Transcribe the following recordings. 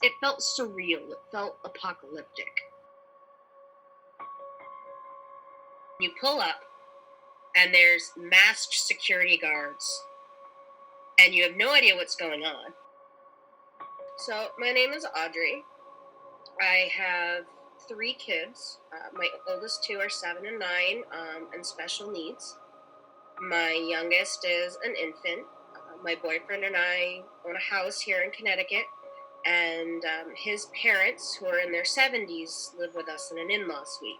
It felt surreal. It felt apocalyptic. You pull up, and there's masked security guards, and you have no idea what's going on. So, my name is Audrey. I have 3 kids. My oldest 2 are 7 and 9, and special needs. My youngest is an infant. My boyfriend and I own a house here in Connecticut, and his parents, who are in their 70s, live with us in an in-law suite.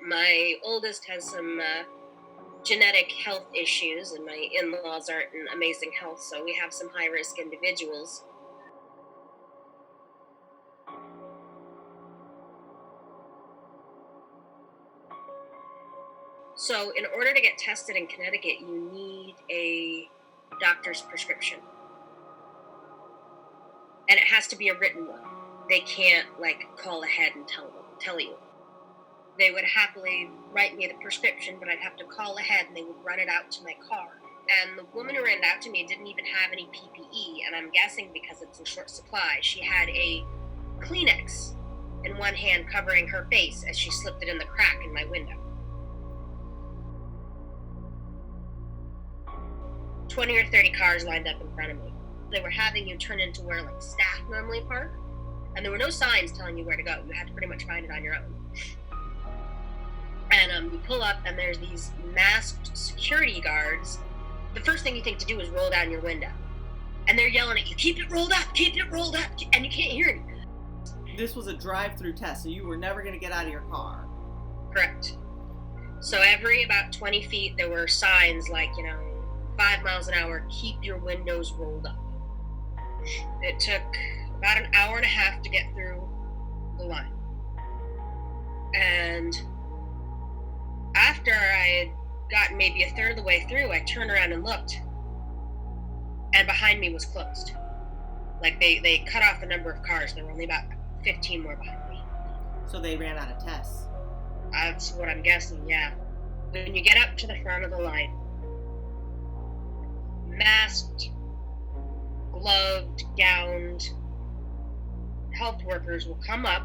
My oldest has some genetic health issues, and my in-laws aren't in amazing health, so we have some high-risk individuals. So in order to get tested in Connecticut, you need a doctor's prescription. And it has to be a written one. They can't, call ahead and tell you. They would happily write me the prescription, but I'd have to call ahead, and they would run it out to my car. And the woman who ran it out to me didn't even have any PPE, and I'm guessing because it's in short supply, she had a Kleenex in one hand covering her face as she slipped it in the crack in my window. 20 or 30 cars lined up in front of me. They were having you turn into where staff normally park, and there were no signs telling you where to go. You had to pretty much find it on your own. And you pull up, and there's these masked security guards. The first thing you think to do is roll down your window, and they're yelling at you, keep it rolled up, and you can't hear it. This was a drive-through test, so you were never going to get out of your car. Correct. So every about 20 feet, there were signs 5 miles an hour, keep your windows rolled up. It took about an hour and a half to get through the line. And after I had gotten maybe a third of the way through, I turned around and looked, and behind me was closed. They cut off the number of cars. There were only about 15 more behind me. So they ran out of tests. That's what I'm guessing, yeah. When you get up to the front of the line, masked, gloved, gowned health workers will come up,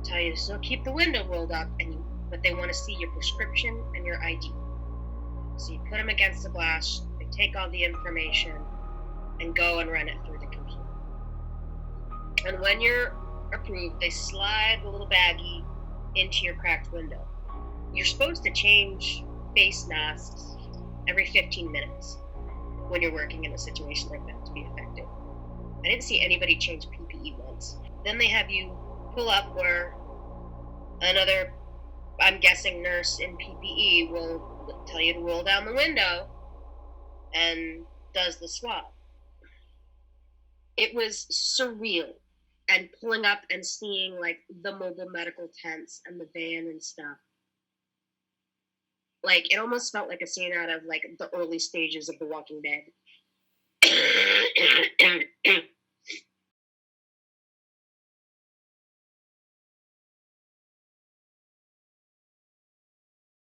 tell you to still keep the window rolled up, but they want to see your prescription and your ID. So you put them against the glass, they take all the information, and go and run it through the computer. And when you're approved, they slide the little baggie into your cracked window. You're supposed to change face masks every 15 minutes when you're working in a situation like that to be effective. I didn't see anybody change PPE once. Then they have you pull up where another, I'm guessing, nurse in PPE will tell you to roll down the window and does the swab. It was surreal. And pulling up and seeing the mobile medical tents and the van and stuff. It almost felt like a scene out of the early stages of The Walking Dead.